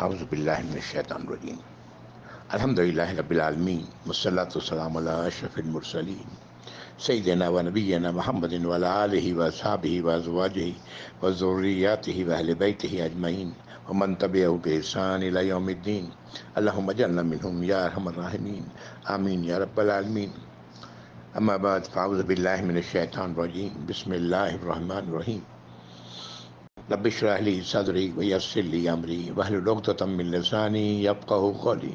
اعوذ باللہ من الشیطان الرجیم الحمدللہ رب العالمین والصلاة والسلام علی اشرف المرسلین سیدنا و نبینا محمد وعلی آلہ واصحابہ وازواجہ وذریاتہ واہل بیتہ اجمعین ومن تبعہ بإحسان الی یوم الدین اللہم اجعلنا منہم یا ارحم الراحمین آمین یا رب العالمین اما بعد فاعوذ باللہ من الشیطان الرجیم بسم اللہ الرحمن الرحیم رب اشرح لي صدري ويسر لي امري واحلل عقدة من لساني يفقهوا قولي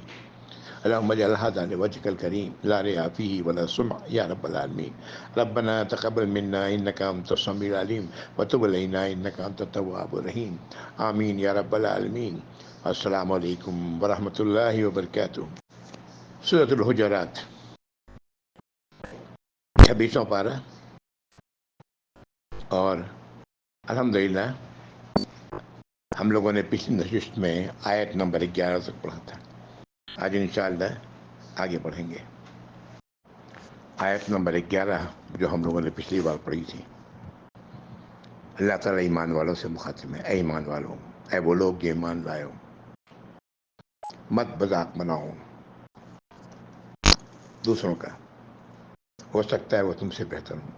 اللهم اجعل هذا لوجهك الكريم لا رياء فيه ولا سمع يا رب العالمين ربنا تقبل منا انك انت السميع العليم وتب علينا انك انت التواب الرحيم آمین یا رب العالمین. السلام علیکم ورحمۃ اللہ وبرکاتہ. سورۃ الحجرات 26واں پارہ، اور الحمدللہ ہم لوگوں نے پچھلی نشست میں آیت نمبر 11 تک پڑھا تھا. آج انشاءاللہ آگے بڑھیں گے. آیت نمبر 11 جو ہم لوگوں نے پچھلی بار پڑھی تھی، اللہ تعالیٰ ایمان والوں سے مخاطب ہے. اے ایمان والوں، اے وہ لوگ جو ایمان لائے ہو، مت مذاق بناؤ دوسروں کا، ہو سکتا ہے وہ تم سے بہتر ہوں.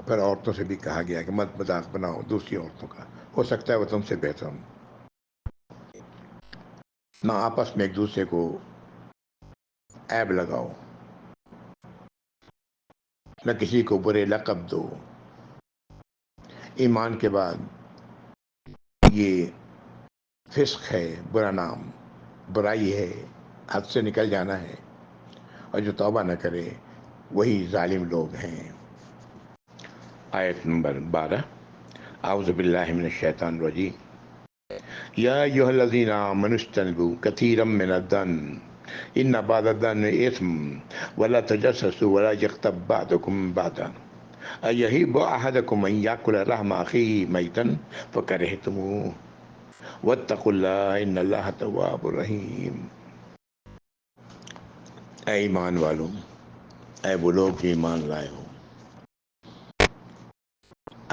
پھر عورتوں سے بھی کہا گیا کہ مت مذاق بناؤ دوسری عورتوں کا، ہو سکتا ہے وہ تم سے بہتر ہوں. نہ آپس میں ایک دوسرے کو عیب لگاؤ، نہ کسی کو برے لقب دو. ایمان کے بعد یہ فسق ہے، برا نام، برائی ہے، حد سے نکل جانا ہے، اور جو توبہ نہ کرے وہی ظالم لوگ ہیں. آیت نمبر 12. اعوذ باللہ من الشیطان الرجیم. یا ایھا الذین آمنوا اجتنبوا کثیرا من الظن ان بعض الظن اثم ولا تجسسوا ولا یغتب بعضکم بعضا ایحب احدکم ان یاکل لحم اخیہ میتا فکرہتموہ واتقوا اللہ ان اللہ تواب رحیم. اے ایمان والوں، اے وہ لوگ جو ایمان لائے ہو،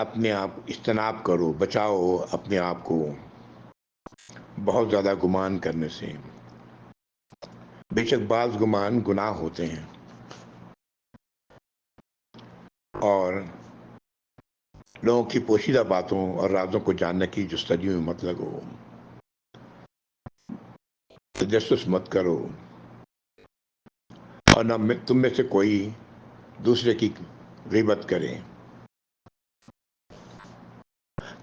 اپنے آپ اجتناب کرو، بچاؤ اپنے آپ کو بہت زیادہ گمان کرنے سے. بے شک بعض گمان گناہ ہوتے ہیں، اور لوگوں کی پوشیدہ باتوں اور رازوں کو جاننے کی جستجو میں مت لگو. تجسس مت کرو، اور نہ تم میں سے کوئی دوسرے کی غیبت کرے.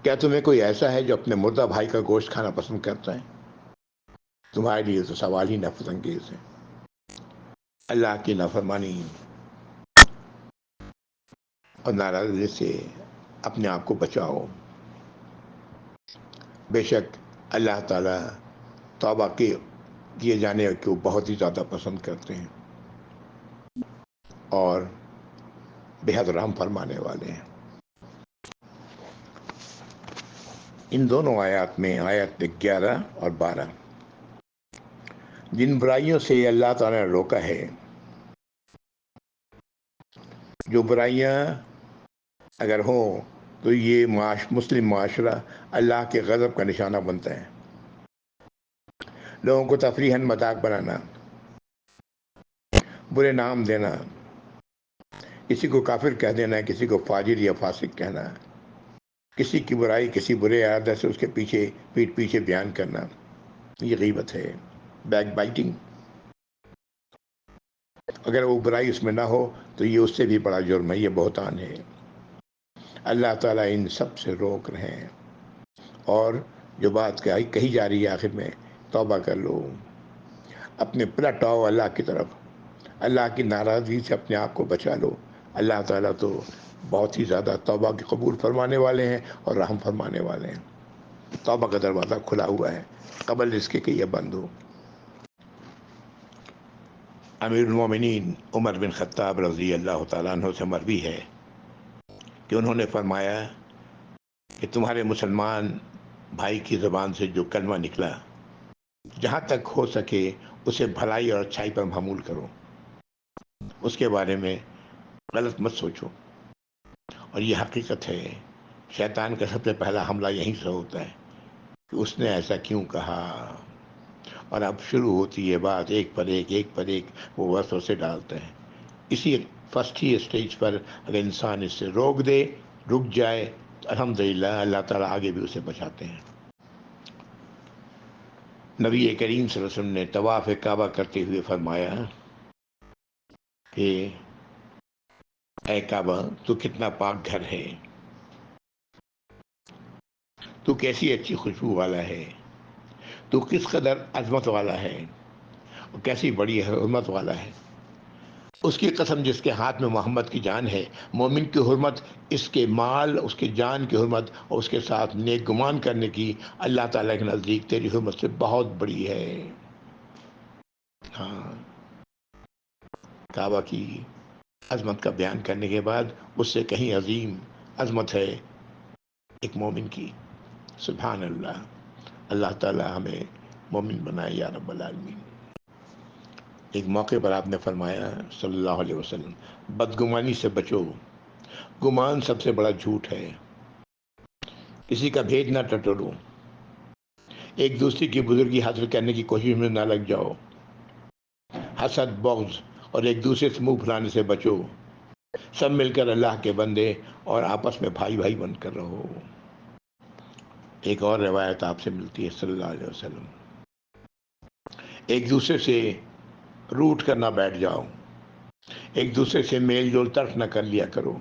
کیا تمہیں کوئی ایسا ہے جو اپنے مردہ بھائی کا گوشت کھانا پسند کرتا ہے؟ تمہارے لیے تو سوال ہی نفرت انگیز ہے. اللہ کی نافرمانی اور ناراضگی سے اپنے آپ کو بچاؤ. بے شک اللہ تعالیٰ توبہ کیے جانے کو بہت ہی زیادہ پسند کرتے ہیں، اور بہت رحم فرمانے والے ہیں. ان دونوں آیات میں، آیت 11 اور 12، جن برائیوں سے اللہ تعالیٰ نے روکا ہے، جو برائیاں اگر ہوں تو یہ مسلم معاشرہ اللہ کے غضب کا نشانہ بنتا ہے. لوگوں کو تفریحاً مذاق بنانا، برے نام دینا، کسی کو کافر کہہ دینا، کسی کو فاجر یا فاسق کہنا، کسی کی برائی، کسی برے عادت سے اس کے پیٹھ پیچھے بیان کرنا، یہ غیبت ہے. بیک بائٹنگ، اگر وہ برائی اس میں نہ ہو تو یہ اس سے بھی بڑا جرم ہے، یہ بہتان ہے. اللہ تعالیٰ ان سب سے روک رہے ہیں. اور جو بات کہی جا رہی ہے آخر میں، توبہ کر لو، اپنے پلٹ آؤ اللہ کی طرف، اللہ کی ناراضگی سے اپنے آپ کو بچا لو. اللہ تعالیٰ تو بہت ہی زیادہ توبہ کی قبول فرمانے والے ہیں اور رحم فرمانے والے ہیں. توبہ کا دروازہ کھلا ہوا ہے، قبل اس کے کہ یہ بند ہو. امیر المومنین عمر بن خطاب رضی اللہ تعالیٰ عنہ سے مروی ہے کہ انہوں نے فرمایا کہ تمہارے مسلمان بھائی کی زبان سے جو کلمہ نکلا، جہاں تک ہو سکے اسے بھلائی اور اچھائی پر معمول کرو، اس کے بارے میں غلط مت سوچو. اور یہ حقیقت ہے، شیطان کا سب سے پہلا حملہ یہیں سے ہوتا ہے کہ اس نے ایسا کیوں کہا. اور اب شروع ہوتی ہے بات ایک پر ایک وہ وسوسے ڈالتے ہیں. اسی فرسٹ ہی اسٹیج پر اگر انسان اس سے رک جائے تو الحمدللہ اللہ تعالیٰ آگے بھی اسے بچاتے ہیں. نبی کریم صلی اللہ علیہ وسلم نے طواف کعبہ کرتے ہوئے فرمایا کہ اے کعبہ تو کتنا پاک گھر ہے، تو کیسی اچھی خوشبو والا ہے، تو کس قدر عظمت والا ہے اور کیسی بڑی حرمت والا ہے. اس کی قسم جس کے ہاتھ میں محمد کی جان ہے، مومن کی حرمت اس کے مال، اس کے جان کی حرمت اور اس کے ساتھ نیک گمان کرنے کی اللہ تعالیٰ کے نزدیک تیری حرمت سے بہت بڑی ہے. ہاں، کعبہ کی عظمت کا بیان کرنے کے بعد اس سے کہیں عظیم عظمت ہے ایک مومن کی. سبحان اللہ. اللہ تعالیٰ ہمیں مومن بنائے یا رب العالمین. ایک موقع پر آپ نے فرمایا صلی اللہ علیہ وسلم، بدگمانی سے بچو، گمان سب سے بڑا جھوٹ ہے. کسی کا بھید نہ ٹٹولو، ایک دوسرے کی بزرگی حاصل کرنے کی کوشش میں نہ لگ جاؤ، حسد، بغض اور ایک دوسرے سے منہ پھلانے سے بچو. سب مل کر اللہ کے بندے اور آپس میں بھائی بھائی بن کر رہو. ایک اور روایت آپ سے ملتی ہے صلی اللہ علیہ وسلم، ایک دوسرے سے روٹ کر نہ بیٹھ جاؤ، ایک دوسرے سے میل جول ترک نہ کر لیا کرو،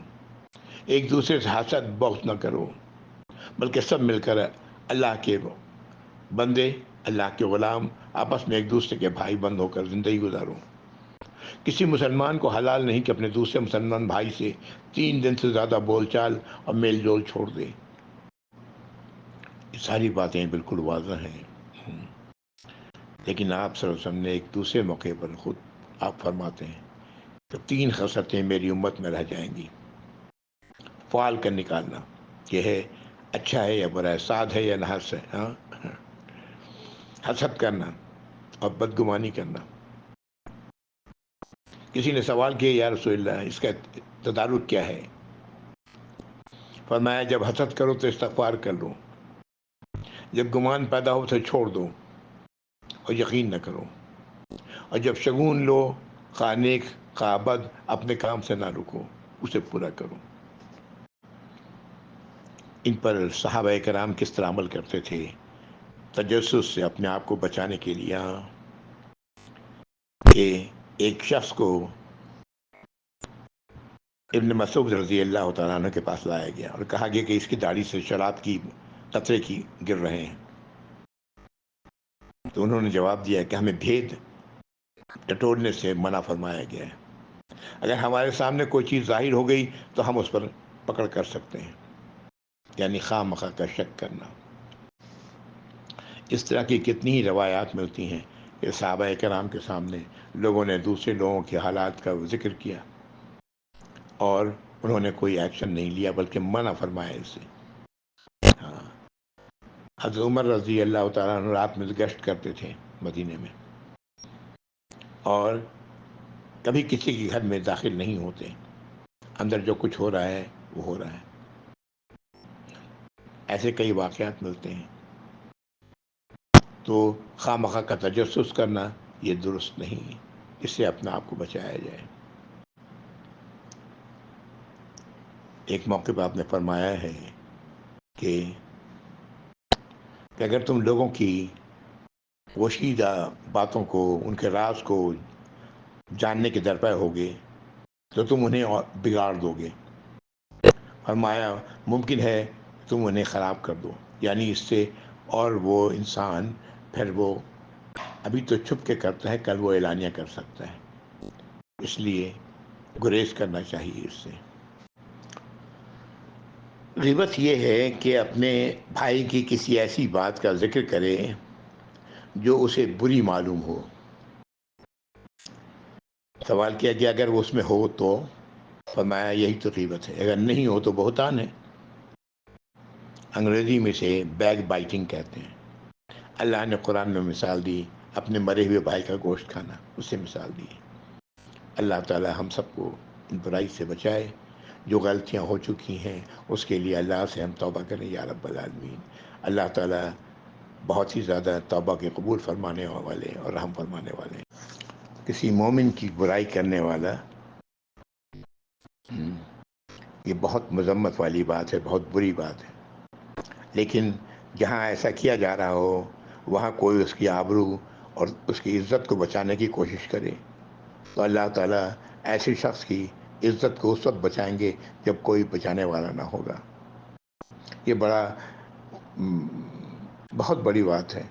ایک دوسرے سے حسد بغض نہ کرو، بلکہ سب مل کر اللہ کے بندے، اللہ کے غلام، آپس میں ایک دوسرے کے بھائی بند ہو کر زندگی گزارو. کسی مسلمان کو حلال نہیں کہ اپنے دوسرے مسلمان بھائی سے 3 دن سے زیادہ بول چال اور میل جول چھوڑ دے. یہ ساری باتیں بالکل واضح ہیں، لیکن آپ صلی اللہ علیہ وسلم نے ایک دوسرے موقع پر خود آپ فرماتے ہیں کہ 3 خصلتیں میری امت میں رہ جائیں گی. فعال کر نکالنا، یہ ہے اچھا ہے یا برا ہے، سعد ہے یا نحس ہے. ہاں، حسد کرنا اور بدگمانی کرنا. کسی نے سوال کیا یا رسول اللہ اس کا تدارک کیا ہے؟ فرمایا جب حسد کرو تو استغفار کر لو، جب گمان پیدا ہو تو چھوڑ دو اور یقین نہ کرو، اور جب شگون لو خواہ نیک خواہ بد اپنے کام سے نہ رکو، اسے پورا کرو. ان پر صحابہ کرام کس طرح عمل کرتے تھے تجسس سے اپنے آپ کو بچانے کے لیے. کہ ایک شخص کو ابن مسعود رضی اللہ تعالیٰ عنہ کے پاس لایا گیا اور کہا گیا کہ اس کی داڑھی سے شراب کی قطرے کی گر رہے ہیں. تو انہوں نے جواب دیا کہ ہمیں بھید ٹٹولنے سے منع فرمایا گیا ہے. اگر ہمارے سامنے کوئی چیز ظاہر ہو گئی تو ہم اس پر پکڑ کر سکتے ہیں، یعنی خواہ مخواہ کا شک کرنا. اس طرح کی کتنی ہی روایات ملتی ہیں کہ صحابہ کرام کے سامنے لوگوں نے دوسرے لوگوں کے حالات کا ذکر کیا اور انہوں نے کوئی ایکشن نہیں لیا بلکہ منع فرمایا اس سے. ہاں، حضرت عمر رضی اللہ تعالیٰ عنہ رات میں گشت کرتے تھے مدینے میں اور کبھی کسی کے گھر میں داخل نہیں ہوتے. اندر جو کچھ ہو رہا ہے وہ ہو رہا ہے. ایسے کئی واقعات ملتے ہیں. تو خواہ مخواہ کا تجسس کرنا یہ درست نہیں، اس سے اپنا آپ کو بچایا جائے. ایک موقع پہ آپ نے فرمایا ہے کہ اگر تم لوگوں کی پوشیدہ باتوں کو، ان کے راز کو جاننے کے درپے ہوگے تو تم انہیں اور بگاڑ دو گے. فرمایا ممکن ہے تم انہیں خراب کر دو، یعنی اس سے اور وہ انسان پھر وہ ابھی تو چھپ کے کرتا ہے، کل وہ اعلانیہ کر سکتا ہے. اس لیے گریز کرنا چاہیے اس سے. غیبت یہ ہے کہ اپنے بھائی کی کسی ایسی بات کا ذکر کرے جو اسے بری معلوم ہو. سوال کیا کہ اگر وہ اس میں ہو تو فرمایا یہی تو غیبت ہے، اگر نہیں ہو تو بہتان ہے. انگریزی میں سے بیک بائٹنگ کہتے ہیں. اللہ نے قرآن میں مثال دی اپنے مرے ہوئے بھائی کا گوشت کھانا، اس سے مثال دی. اللہ تعالی ہم سب کو ان برائی سے بچائے. جو غلطیاں ہو چکی ہیں اس کے لیے اللہ سے ہم توبہ کریں یا رب العالمین. اللہ تعالی بہت ہی زیادہ توبہ کے قبول فرمانے والے اور رحم فرمانے والے ہیں۔ کسی مومن کی برائی کرنے والا، یہ بہت مذمت والی بات ہے، بہت بری بات ہے، لیکن جہاں ایسا کیا جا رہا ہو وہاں کوئی اس کی آبرو اور اس کی عزت کو بچانے کی کوشش کرے تو اللہ تعالیٰ ایسے شخص کی عزت کو اس وقت بچائیں گے جب کوئی بچانے والا نہ ہوگا۔ یہ بہت بڑی بات ہے،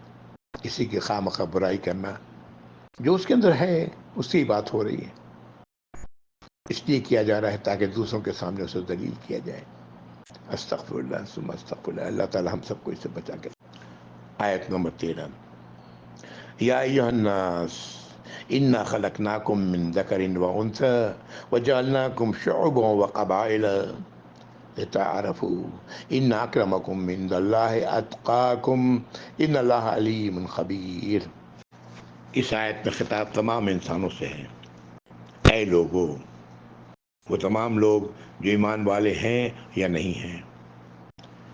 کسی کی خواہ مخواہ برائی کرنا، جو اس کے اندر ہے اس کی بات ہو رہی ہے، اس لیے کیا جا رہا ہے تاکہ دوسروں کے سامنے اسے ذلیل کیا جائے۔ استغفر اللہ ثم استغفر اللہ، اللہ تعالیٰ ہم سب کو اس سے بچا کر۔ آیت نمبر 13، یا ایھا الناس انا خلقناکم من ذکر وانثی وجعلناکم شعوبا وقبائل لتعارفوا ان اکرمکم عند اللہ اتقاکم ان اللہ علیم خبیر۔ اس آیت میں خطاب تمام انسانوں سے ہے۔ اے لوگو، وہ تمام لوگ جو ایمان والے ہیں یا نہیں ہیں،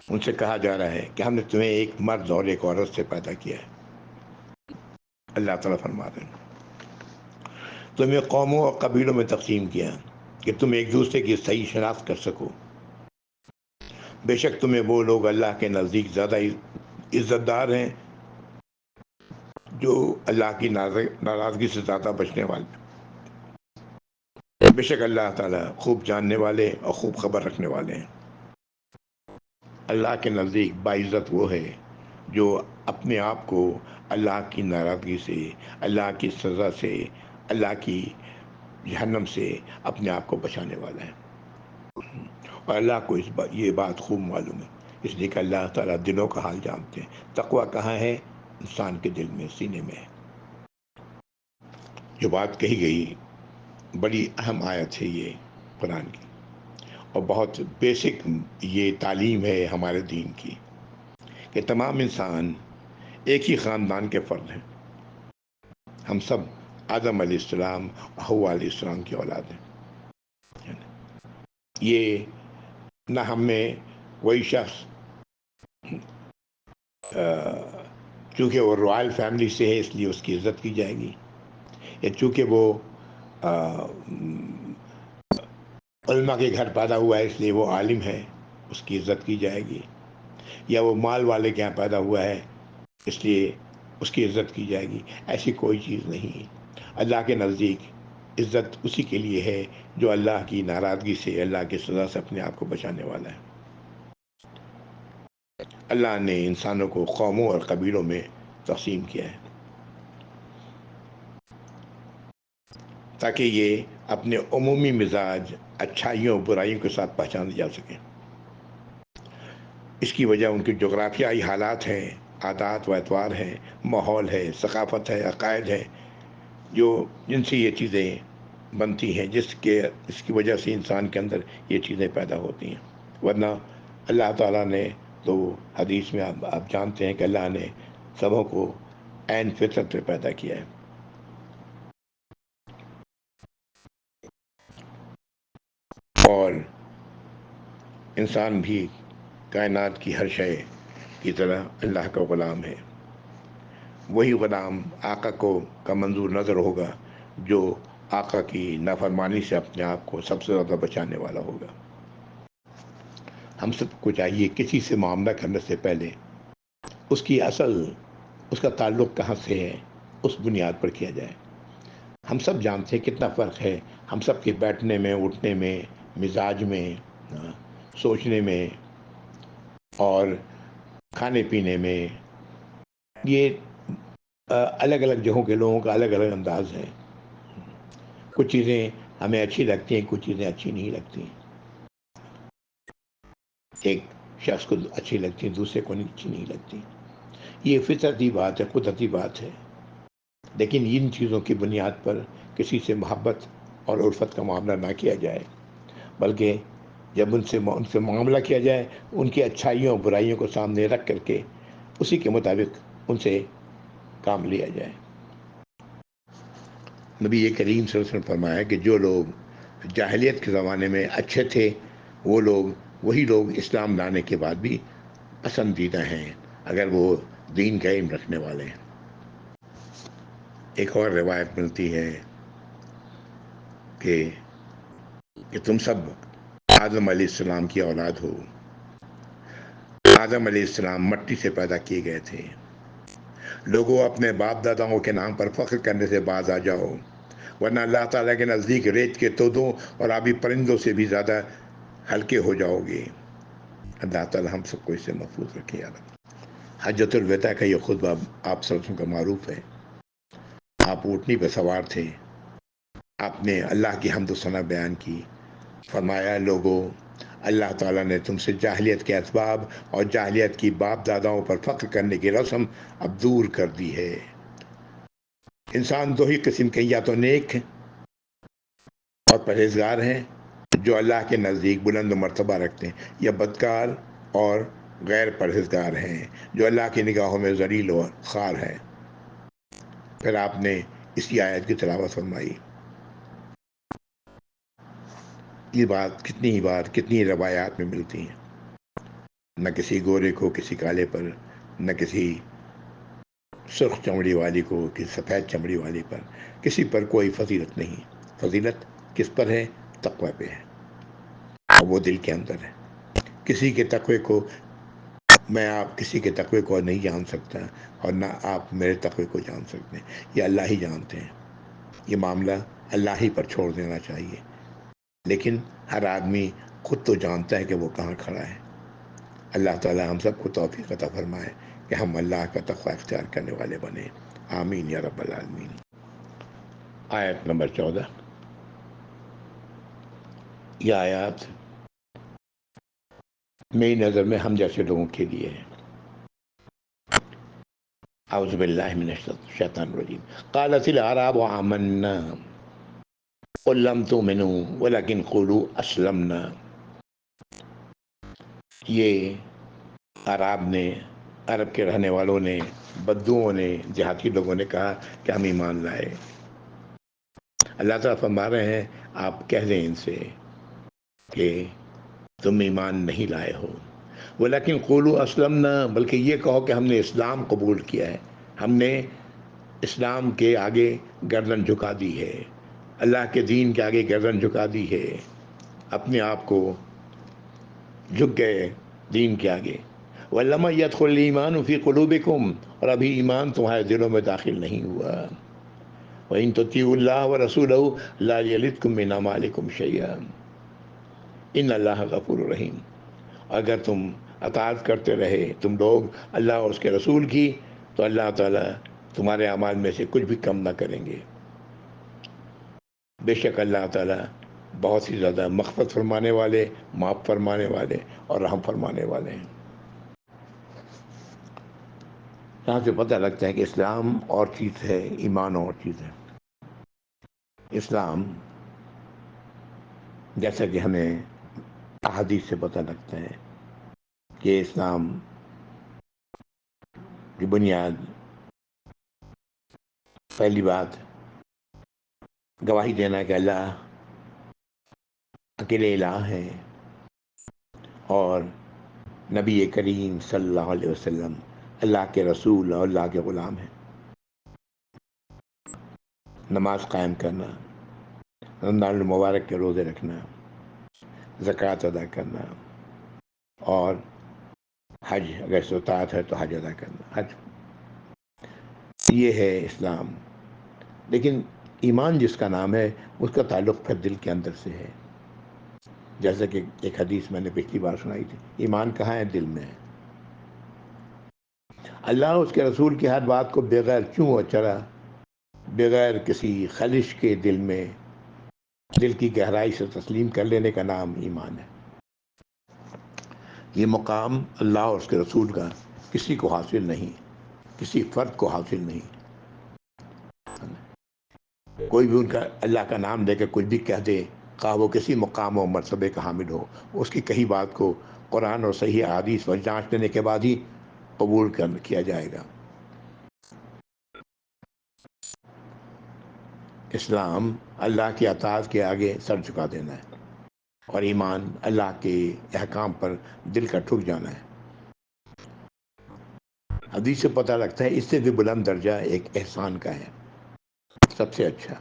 ان سے کہا جا رہا ہے کہ ہم نے تمہیں ایک مرد اور ایک عورت سے پیدا کیا ہے۔ اللہ تعالیٰ فرماتے ہیں تمہیں قوموں اور قبیلوں میں تقسیم کیا کہ تم ایک دوسرے کی صحیح شناخت کر سکو۔ بے شک تمہیں وہ لوگ اللہ کے نزدیک زیادہ عزت دار ہیں جو اللہ کی ناراضگی سے زیادہ بچنے والے۔ بے شک اللہ تعالیٰ خوب جاننے والے اور خوب خبر رکھنے والے ہیں۔ اللہ کے نزدیک باعزت وہ ہے جو اپنے آپ کو اللہ کی ناراضگی سے، اللہ کی سزا سے، اللہ کی جہنم سے اپنے آپ کو بچانے والا ہے، اور اللہ کو یہ بات خوب معلوم ہے، اس لیے کہ اللہ تعالیٰ دلوں کا حال جانتے ہیں۔ تقویٰ کہاں ہے؟ انسان کے دل میں، سینے میں ہے۔ جو بات کہی گئی بڑی اہم آیت ہے یہ قرآن کی، اور بہت بیسک یہ تعلیم ہے ہمارے دین کی کہ تمام انسان ایک ہی خاندان کے فرد ہیں۔ ہم سب آدم علیہ السلام اور حوا علیہ السلام کی اولاد ہیں۔ یہ نہ ہم میں کوئی شخص چونکہ وہ رائل فیملی سے ہے اس لیے اس کی عزت کی جائے گی، یا چونکہ وہ علماء کے گھر پیدا ہوا ہے اس لیے وہ عالم ہے اس کی عزت کی جائے گی، یا وہ مال والے کے یہاں پیدا ہوا ہے اس لیے اس کی عزت کی جائے گی۔ ایسی کوئی چیز نہیں۔ اللہ کے نزدیک عزت اسی کے لیے ہے جو اللہ کی ناراضگی سے، اللہ کی سزا سے اپنے آپ کو بچانے والا ہے۔ اللہ نے انسانوں کو قوموں اور قبیلوں میں تقسیم کیا ہے تاکہ یہ اپنے عمومی مزاج، اچھائیوں برائیوں کے ساتھ پہچانے جا سکیں۔ اس کی وجہ ان کے جغرافیائی حالات ہیں، عادات و اطوار ہیں، ماحول ہے، ثقافت ہے، عقائد ہے، جن سے یہ چیزیں بنتی ہیں، اس کی وجہ سے انسان کے اندر یہ چیزیں پیدا ہوتی ہیں۔ ورنہ اللہ تعالیٰ نے تو حدیث میں آپ جانتے ہیں کہ اللہ نے سبوں کو عین فطرت پہ پیدا کیا ہے۔ اور انسان بھی کائنات کی ہر شے کی طرح اللہ کا غلام ہے۔ وہی غلام آقا کا منظور نظر ہوگا جو آقا کی نافرمانی سے اپنے آپ کو سب سے زیادہ بچانے والا ہوگا۔ ہم سب کو چاہیے کسی سے معاملہ کرنے سے پہلے اس کا تعلق کہاں سے ہے اس بنیاد پر کیا جائے۔ ہم سب جانتے ہیں کتنا فرق ہے ہم سب کے بیٹھنے میں، اٹھنے میں، مزاج میں، سوچنے میں اور کھانے پینے میں۔ یہ الگ الگ جگہوں کے لوگوں کا الگ الگ انداز ہے۔ کچھ چیزیں ہمیں اچھی لگتی ہیں، کچھ چیزیں اچھی نہیں لگتی۔ ایک شخص کو اچھی لگتی ہیں، دوسرے کو اچھی نہیں لگتی۔ یہ فطرتی بات ہے، قدرتی بات ہے، لیکن ان چیزوں کی بنیاد پر کسی سے محبت اور الفت کا معاملہ نہ کیا جائے، بلکہ جب ان سے معاملہ کیا جائے ان کی اچھائیوں برائیوں کو سامنے رکھ کر کے اسی کے مطابق ان سے کام لیا جائے۔ نبی کریم صلی اللہ علیہ وسلم فرمایا کہ جو لوگ جاہلیت کے زمانے میں اچھے تھے وہی لوگ اسلام لانے کے بعد بھی پسندیدہ ہیں۔ اگر وہ دین کا علم رکھنے والے ہیں۔ ایک اور روایت ملتی ہے کہ تم سب آدم علیہ السلام کی اولاد ہو۔ آدم علیہ السلام مٹی سے پیدا کیے گئے تھے۔ لوگوں اپنے باپ داداؤں کے نام پر فخر کرنے سے باز آ جاؤ، ورنہ اللہ تعالیٰ کے نزدیک ریت کے تودوں اور آبی پرندوں سے بھی زیادہ ہلکے ہو جاؤ گے۔ اللہ تعالیٰ ہم سب کو اس سے محفوظ رکھے یا رب۔ حجۃ الوداع کا یہ خطبہ آپ صلی اللہ علیہ وسلم کا معروف ہے۔ آپ اونٹنی پہ سوار تھے، آپ نے اللہ کی حمد و ثنا بیان کی، فرمایا لوگوں اللہ تعالیٰ نے تم سے جاہلیت کے اسباب اور جاہلیت کی باپ داداؤں پر فخر کرنے کی رسم اب دور کر دی ہے۔ انسان دو ہی قسم کے، یا تو نیک اور پرہیزگار ہیں جو اللہ کے نزدیک بلند و مرتبہ رکھتے ہیں، یا بدکار اور غیر پرہیزگار ہیں جو اللہ کی نگاہوں میں ذلیل و خوار ہیں۔ پھر آپ نے اسی آیت کی تلاوت فرمائی۔ یہ بات کتنی روایات میں ملتی ہیں، نہ کسی گورے کو کسی کالے پر، نہ کسی سرخ چمڑی والی کو کسی سفید چمڑی والی پر، کسی پر کوئی فضیلت نہیں۔ فضیلت کس پر ہے؟ تقوی پہ ہے، اور وہ دل کے اندر ہے۔ کسی کے تقوی کو آپ کسی کے تقوی کو نہیں جان سکتا، اور نہ آپ میرے تقوی کو جان سکتے ہیں، یہ اللہ ہی جانتے ہیں۔ یہ معاملہ اللہ ہی پر چھوڑ دینا چاہیے، لیکن ہر آدمی خود تو جانتا ہے کہ وہ کہاں کھڑا ہے۔ اللہ تعالی ہم سب کو توفیق عطا فرمائے کہ ہم اللہ کا تقوی اختیار کرنے والے بنے۔ آمین یا رب العالمین۔ آیت نمبر 14۔ یہ آیات میری نظر میں ہم جیسے لوگوں کے لیے ہے۔ اعوذ باللہ من الشیطان الرجیم۔ قالت الاعراب آمنا قل لم تؤمنوا ولكن قولوا اسلمنا۔ یہ عرب کے رہنے والوں نے، بدوؤں نے، دیہاتی لوگوں نے کہا کہ ہم ایمان لائے۔ اللہ تعالیٰ فرما رہے ہیں آپ کہہ دیں ان سے کہ تم ایمان نہیں لائے ہو، ولیکن قولوا اسلمنا، بلکہ یہ کہو کہ ہم نے اسلام قبول کیا ہے، ہم نے اسلام کے آگے گردن جھکا دی ہے، اللہ کے دین کے آگے گردن جھکا دی ہے، اپنے آپ کو جھک گئے دین کے آگے۔ وَلَمَّ يَدْخُلِ الْإِيمَانُ فِي قُلُوبِكُمْ، اور ابھی ایمان تمہارے دلوں میں داخل نہیں ہوا۔ وَإِن تُطِيعُوا اللَّهَ وَرَسُولَهُ لَا يَلِدْكُم مِّنْ أَعْمَالِكُمْ شَيْئًا إِنَّ اللَّهَ غَفُورٌ رَحِيمٌ۔ اگر تم اطاعت کرتے رہے تم لوگ اللہ اور اس کے رسول کی، تو اللہ تعالیٰ تمہارے اعمال میں سے کچھ بھی کم نہ کریں گے۔ بے شک اللہ تعالیٰ بہت ہی زیادہ مغفرت فرمانے والے، معاف فرمانے والے اور رحم فرمانے والے ہیں۔ یہاں سے پتہ لگتا ہے کہ اسلام اور چیز ہے، ایمان اور چیز ہے۔ اسلام جیسا کہ ہمیں احادیث سے پتہ لگتا ہے کہ اسلام کی بنیاد، پہلی بات گواہی دینا کہ اللہ اکیلے الہ ہے، اور نبی کریم صلی اللہ علیہ وسلم اللہ کے رسول اور اللہ کے غلام ہیں۔ نماز قائم کرنا، رمضان المبارک کے روزے رکھنا، زکوٰۃ ادا کرنا، اور حج اگر استطاعت ہے تو حج ادا کرنا، حج، یہ ہے اسلام۔ لیکن ایمان جس کا نام ہے اس کا تعلق پھر دل کے اندر سے ہے، جیسا کہ ایک حدیث میں نے پچھلی بار سنائی تھی، ایمان کہاں ہے؟ دل میں ہے۔ اللہ اس کے رسول کی ہر بات کو بغیر چوں و چرا، بغیر کسی خلش کے دل میں، دل کی گہرائی سے تسلیم کر لینے کا نام ایمان ہے۔ یہ مقام اللہ اور اس کے رسول کا کسی کو حاصل نہیں، کسی فرد کو حاصل نہیں۔ کوئی بھی ان کا اللہ کا نام لے کے کچھ بھی کہہ دے، خواہ وہ کسی مقام و مرتبے کا حامل ہو، اس کی کہی بات کو قرآن اور صحیح احادیث پر جانچ لینے کے بعد ہی قبول کیا جائے گا۔ اسلام اللہ کی اطاعت کے آگے سر جھکا دینا ہے، اور ایمان اللہ کے احکام پر دل کا ٹھک جانا ہے۔ حدیث سے پتہ لگتا ہے اس سے بھی بلند درجہ ایک احسان کا ہے، سب سے اچھا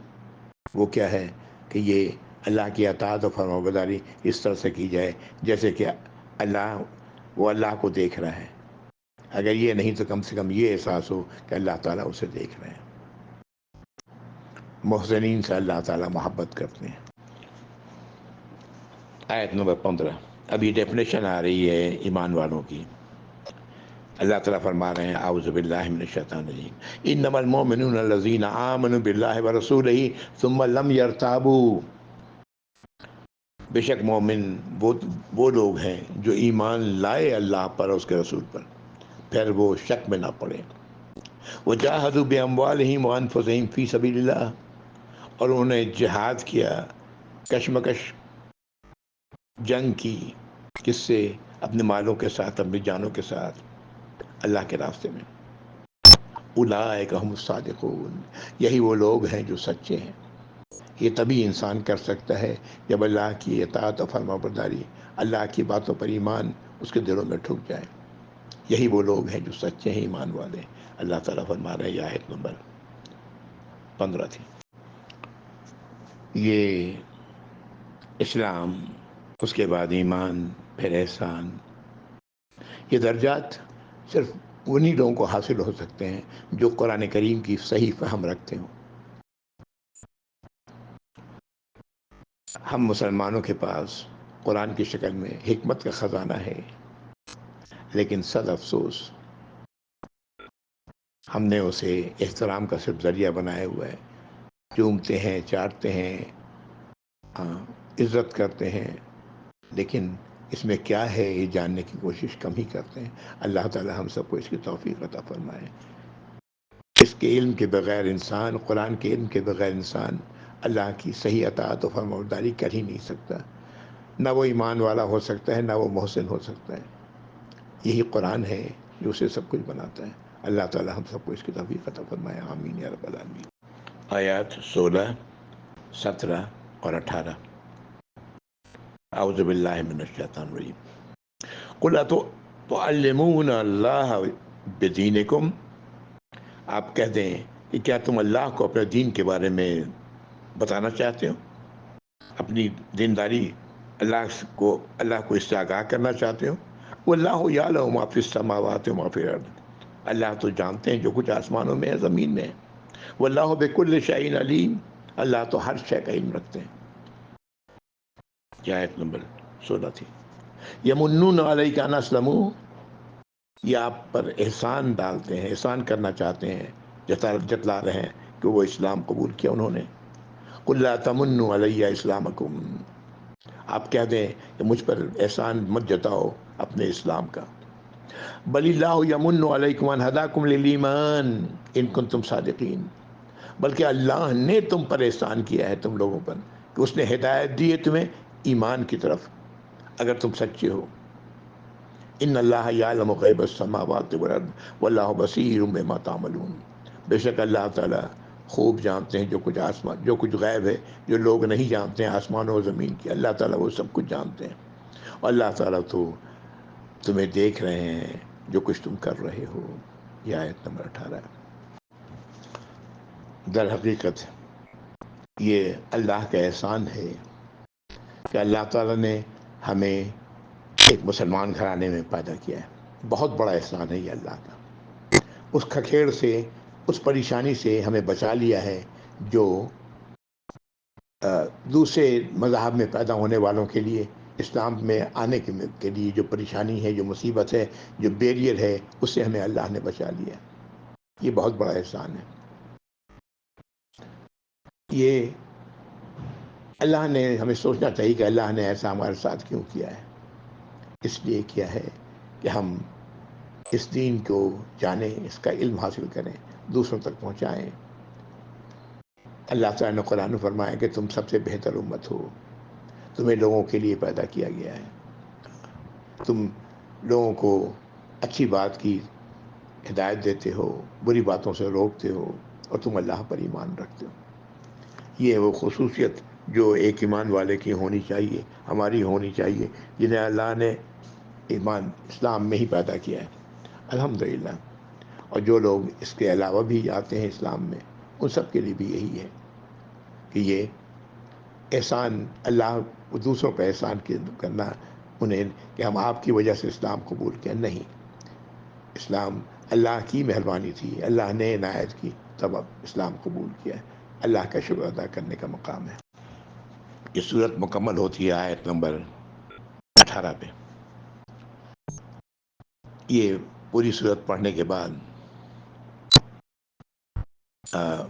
وہ کیا ہے کہ یہ اللہ کی اطاعت و فرمانبرداری اس طرح سے کی جائے جیسے کہ وہ اللہ کو دیکھ رہا ہے، اگر یہ نہیں تو کم سے کم یہ احساس ہو کہ اللہ تعالیٰ اسے دیکھ رہے ہیں۔ محسنین سے اللہ تعالیٰ محبت کرتے ہیں۔ آیت نمبر 15، ابھی ڈیفینیشن آ رہی ہے ایمان والوں کی۔ اللہ تعالیٰ فرما رہے ہیں اعوذ باللہ من الشیطان الرجیم، انما المؤمنون الذین آمنوا باللہ ورسولہ ثم لم یرتابوا، بے شک مومن وہ لوگ ہیں جو ایمان لائے اللہ پر اور اس کے رسول پر، پھر وہ شک میں نہ پڑے۔ وجاہدوا باموالہم وانفسہم فی سبیل اللہ، اور انہوں نے جہاد کیا، کشمکش جنگ کی، کس سے؟ اپنے مالوں کے ساتھ، اپنی جانوں کے ساتھ اللہ کے راستے میں۔ اولئک ھم الصادقون، یہی وہ لوگ ہیں جو سچے ہیں۔ یہ تبھی انسان کر سکتا ہے جب اللہ کی اطاعت و فرمانبرداری، اللہ کی باتوں پر ایمان اس کے دلوں میں ٹھک جائے۔ یہی وہ لوگ ہیں جو سچے ہیں، ایمان والے۔ اللہ تعالیٰ فرما رہے ہیں، یہ آیت نمبر 15 تھی۔ یہ اسلام، اس کے بعد ایمان، پھر احسان، یہ درجات صرف انہی لوگوں کو حاصل ہو سکتے ہیں جو قرآن کریم کی صحیح فہم رکھتے ہوں۔ ہم مسلمانوں کے پاس قرآن کی شکل میں حکمت کا خزانہ ہے، لیکن صد افسوس ہم نے اسے احترام کا صرف ذریعہ بنایا ہوا ہے، چومتے ہیں، چاٹتے ہیں، عزت کرتے ہیں، لیکن اس میں کیا ہے یہ جاننے کی کوشش کم ہی کرتے ہیں۔ اللہ تعالی ہم سب کو اس کی توفیق عطا فرمائے۔ اس کے علم کے بغیر انسان، قرآن کے علم کے بغیر انسان اللہ کی صحیح اطاعت و فرمانبرداری کر ہی نہیں سکتا، نہ وہ ایمان والا ہو سکتا ہے، نہ وہ محسن ہو سکتا ہے۔ یہی قرآن ہے جو اسے سب کچھ بناتا ہے۔ اللہ تعالی ہم سب کو اس کی توفیق عطا فرمائے، آمین یا رب العالمین۔ آیات 16، 17 اور 18، اعوذ باللہ من الشیطان الرجیم، قل اتعلمون اللہ بدینکم، آپ کہہ دیں کہ کیا تم اللہ کو اپنے دین کے بارے میں بتانا چاہتے ہو، اپنی دینداری اللہ کو اس سے آگاہ کرنا چاہتے ہو؟ واللہ یعلم ما فی السماوات و ما فی الارض، اللہ تو جانتے ہیں جو کچھ آسمانوں میں ہے، زمین میں ہے۔ واللہ بکل شیء علیم، اللہ تو ہر شے کا علم رکھتے ہیں۔ یہ آیت نمبر 16 تھی۔ یمنون علیک ان اسلموا، یہ آپ پر احسان ڈالتے ہیں، احسان کرنا چاہتے ہیں، جتلا رہے ہیں کہ وہ اسلام قبول کیا انہوں نے۔ قل لا تمنوا علی اسلامکم، آپ کہہ دیں کہ مجھ پر احسان مت جتاؤ اپنے اسلام کا۔ بل اللہ یمن علیکم ان ہداکم للایمان ان کنتم صادقین، بلکہ اللہ نے تم پر احسان کیا ہے، تم لوگوں پر، کہ اس نے ہدایت دی ہے تمہیں ایمان کی طرف، اگر تم سچے ہو۔ ان اللہ یعلم غیب السماوات والارض واللہ بصیر بما تعملون، بے شک اللہ تعالیٰ خوب جانتے ہیں جو کچھ غیب ہے، جو لوگ نہیں جانتے ہیں آسمانوں و زمین کی، اللہ تعالیٰ وہ سب کچھ جانتے ہیں۔ اور اللہ تعالیٰ تو تمہیں دیکھ رہے ہیں جو کچھ تم کر رہے ہو۔ یہ آیت نمبر 18 ہے۔ در حقیقت یہ اللہ کا احسان ہے کہ اللہ تعالیٰ نے ہمیں ایک مسلمان گھرانے میں پیدا کیا ہے۔ بہت بڑا احسان ہے یہ اللہ کا۔ اس کھکھیڑ سے، اس پریشانی سے ہمیں بچا لیا ہے جو دوسرے مذاہب میں پیدا ہونے والوں کے لیے، اسلام میں آنے کے لیے جو پریشانی ہے، جو مصیبت ہے، جو بیریئر ہے، اس سے ہمیں اللہ نے بچا لیا۔ یہ بہت بڑا احسان ہے۔ یہ اللہ نے ہمیں سوچنا چاہیے کہ اللہ نے ایسا ہمارے ساتھ کیوں کیا ہے۔ اس لیے کیا ہے کہ ہم اس دین کو جانیں، اس کا علم حاصل کریں، دوسروں تک پہنچائیں۔ اللہ تعالیٰ نے قرآن میں فرمایا کہ تم سب سے بہتر امت ہو، تمہیں لوگوں کے لیے پیدا کیا گیا ہے، تم لوگوں کو اچھی بات کی ہدایت دیتے ہو، بری باتوں سے روکتے ہو، اور تم اللہ پر ایمان رکھتے ہو۔ یہ وہ خصوصیت جو ایک ایمان والے کی ہونی چاہیے، ہماری ہونی چاہیے، جنہیں اللہ نے ایمان اسلام میں ہی پیدا کیا ہے۔ الحمدللہ اور جو لوگ اس کے علاوہ بھی آتے ہیں اسلام میں، ان سب کے لیے بھی یہی ہے کہ یہ احسان اللہ دوسروں پہ احسان کرنا انہیں کہ ہم آپ کی وجہ سے اسلام قبول کیا، نہیں، اسلام اللہ کی مہربانی تھی، اللہ نے عنایت کی تب اب اسلام قبول کیا ہے، اللہ کا شکر ادا کرنے کا مقام ہے۔ یہ صورت مکمل ہوتی ہے آیت نمبر 18 پہ۔ یہ پوری صورت پڑھنے کے بعد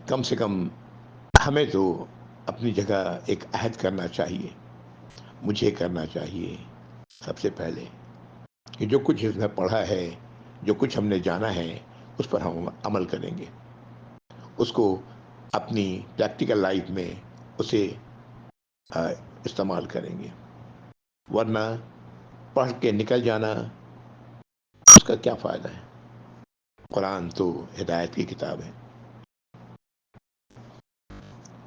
کم سے کم ہمیں تو اپنی جگہ ایک عہد کرنا چاہیے، مجھے کرنا چاہیے سب سے پہلے کہ جو کچھ اس میں پڑھا ہے، جو کچھ ہم نے جانا ہے، اس پر ہم عمل کریں گے، اس کو اپنی پریکٹیکل لائف میں اسے استعمال کریں گے، ورنہ پڑھ کے نکل جانا اس کا کیا فائدہ ہے؟ قرآن تو ہدایت کی کتاب ہے۔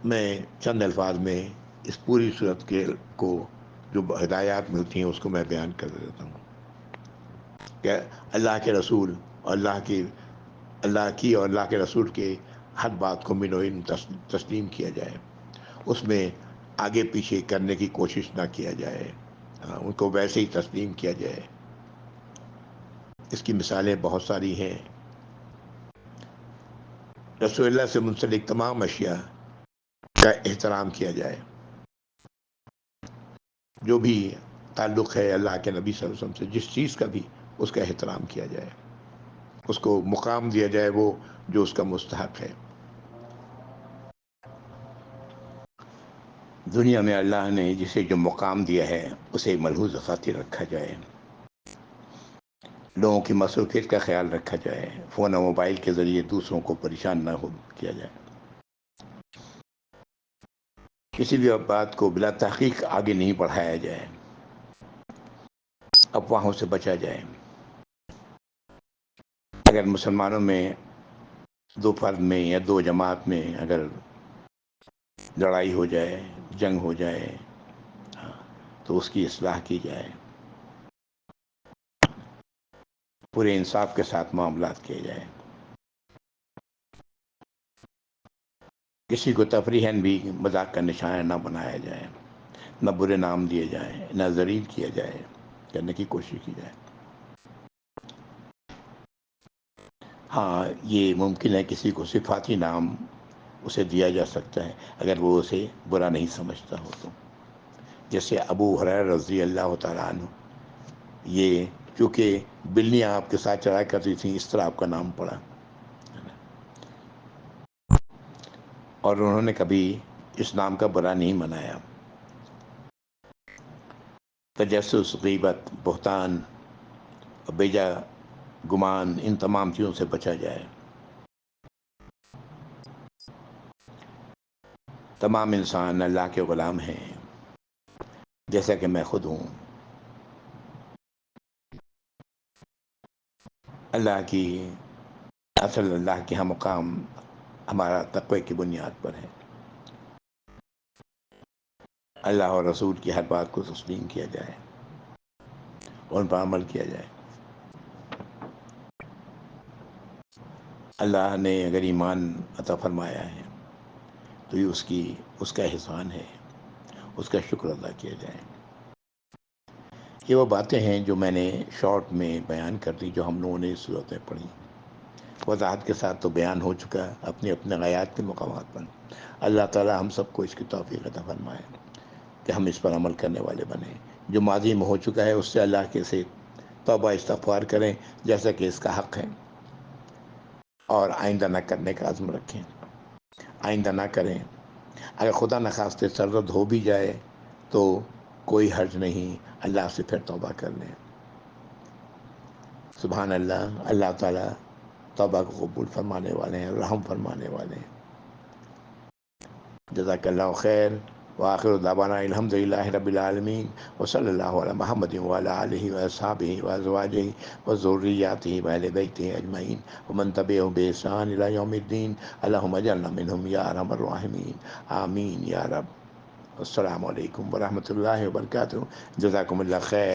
میں چند الفاظ میں اس پوری صورت کو جو ہدایات ملتی ہیں اس کو میں بیان کر دیتا ہوں کہ اللہ کے رسول اور اللہ کی اور اللہ کے رسول کے ہر بات کو منوین تسلیم کیا جائے، اس میں آگے پیچھے کرنے کی کوشش نہ کیا جائے، ان کو ویسے ہی تسلیم کیا جائے۔ اس کی مثالیں بہت ساری ہیں۔ رسول اللہ سے منسلک تمام اشیاء کا احترام کیا جائے، جو بھی تعلق ہے اللہ کے نبی صلی اللہ علیہ وسلم سے، جس چیز کا بھی اس کا احترام کیا جائے، اس کو مقام دیا جائے وہ جو اس کا مستحق ہے۔ دنیا میں اللہ نے جسے جو مقام دیا ہے اسے ملحوظ خاطر رکھا جائے، لوگوں کی مصروفیت کا خیال رکھا جائے، فون و موبائل کے ذریعے دوسروں کو پریشان نہ کیا جائے، کسی بھی بات کو بلا تحقیق آگے نہیں بڑھایا جائے، افواہوں سے بچا جائے۔ اگر مسلمانوں میں دو فرد میں یا دو جماعت میں اگر لڑائی ہو جائے، جنگ ہو جائے، تو اس کی اصلاح کی جائے، پورے انصاف کے ساتھ معاملات کیے جائیں، کسی کو تفریحاً بھی مذاق کا نشانہ نہ بنایا جائے، نہ برے نام دیے جائیں، نہ ذلیل کیا جائے، کرنے کی کوشش کی جائے۔ ہاں، یہ ممکن ہے کسی کو صفاتی نام اسے دیا جا سکتا ہے اگر وہ اسے برا نہیں سمجھتا ہو تو، جیسے ابو ہریرہ رضی اللہ تعالیٰ عنہ، یہ چونکہ بلیاں آپ کے ساتھ چڑھا کرتی تھیں اس طرح آپ کا نام پڑا، اور انہوں نے کبھی اس نام کا برا نہیں منایا۔ تجسس، غیبت، بہتان، بیجا گمان، ان تمام چیزوں سے بچا جائے۔ تمام انسان اللہ کے غلام ہیں، جیسا کہ میں خود ہوں۔ اللہ کی اصل اللہ کے ہاں مقام ہمارا تقوی کی بنیاد پر ہے، اللہ اور رسول کی ہر بات کو تسلیم کیا جائے، ان پر عمل کیا جائے۔ اللہ نے اگر ایمان عطا فرمایا ہے تو یہ اس کا احسان ہے، اس کا شکر ادا کیا جائے۔ یہ وہ باتیں ہیں جو میں نے شارٹ میں بیان کر دی، جو ہم لوگوں نے اس صورت میں پڑھی، وضاحت کے ساتھ تو بیان ہو چکا اپنے اپنے غایات کے مقامات پر۔ اللہ تعالی ہم سب کو اس کی توفیق عطا فرمائے کہ ہم اس پر عمل کرنے والے بنیں، جو ماضی میں ہو چکا ہے اس سے اللہ کے سے توبہ استغفار کریں جیسا کہ اس کا حق ہے، اور آئندہ نہ کرنے کا عزم رکھیں، آئندہ نہ کریں۔ اگر خدا نخواستہ سرزد ہو بھی جائے تو کوئی حرج نہیں، اللہ سے پھر توبہ کر لیں۔ سبحان اللہ، اللہ تعالیٰ توبہ کو قبول فرمانے والے ہیں، رحم فرمانے والے ہیں۔ جزاک اللہ خیر، وآخر دعوانا الحمد للہ رب العالمین، وصلی اللہ علی محمد وعلی آلہ واصحابہ وازواجہ وذریاتہ واہل بیتہ اجمعین ومن تبعہم بإحسان الی یوم الدین، اللہم اجعلنا منہم یا ارحم الراحمین، آمین یا رب۔ السلام علیکم ورحمۃ اللہ وبرکاتہ، جزاکم اللہ خیر۔